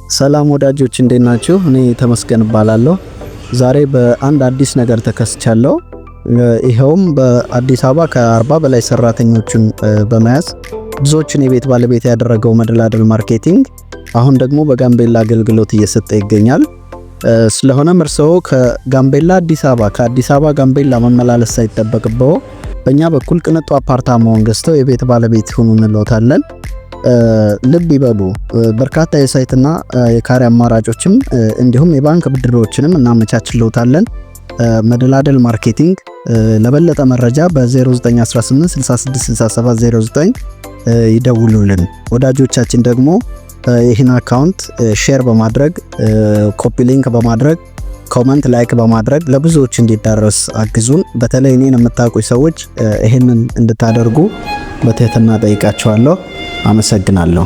ሰላም ወዳጆች እንዴት ናችሁ? እኔ ተመስገን እባላለሁ። ዛሬ በአንድ አዲስ ነገር ተከስቻለሁ። ይሄውም በአዲስ አበባ ከ40 በላይ ሰራተኞችን በመያዝ ብዙዎችን የቤት ባለቤት ያደረገው መደላደል ማርኬቲንግ አሁን ደግሞ በጋምቤላ አገልግሎት እየሰጠ ይገኛል። ስለሆነም እርስዎ ከጋምቤላ አዲስ አበባ ከአዲስ አበባ ጋምቤላ መመላለስ ሳይጠበቅብዎ በእኛ በኩል ቅንጡ አፓርታማውን ገዝተው የቤት ባለቤት ሆኑ እንለዎታለን። ልብ ይበሉ፣ በርካታ የሳይትና የካሬ አማራጮችም እንዲሁም የባንክ ብድሮችንም እናመቻችልዎታለን። መደላደል ማርኬቲንግ። ለበለጠ መረጃ በ0918 666709 ይደውሉልን። ወዳጆቻችን ደግሞ ይህን አካውንት ሼር በማድረግ ኮፒ ሊንክ በማድረግ ኮመንት ላይክ በማድረግ ለብዙዎች እንዲዳረስ አግዙን። በተለይ እኔን የምታውቁ ሰዎች ይህንን እንድታደርጉ በትህትና ጠይቃችኋለሁ። አመሰግናለሁ።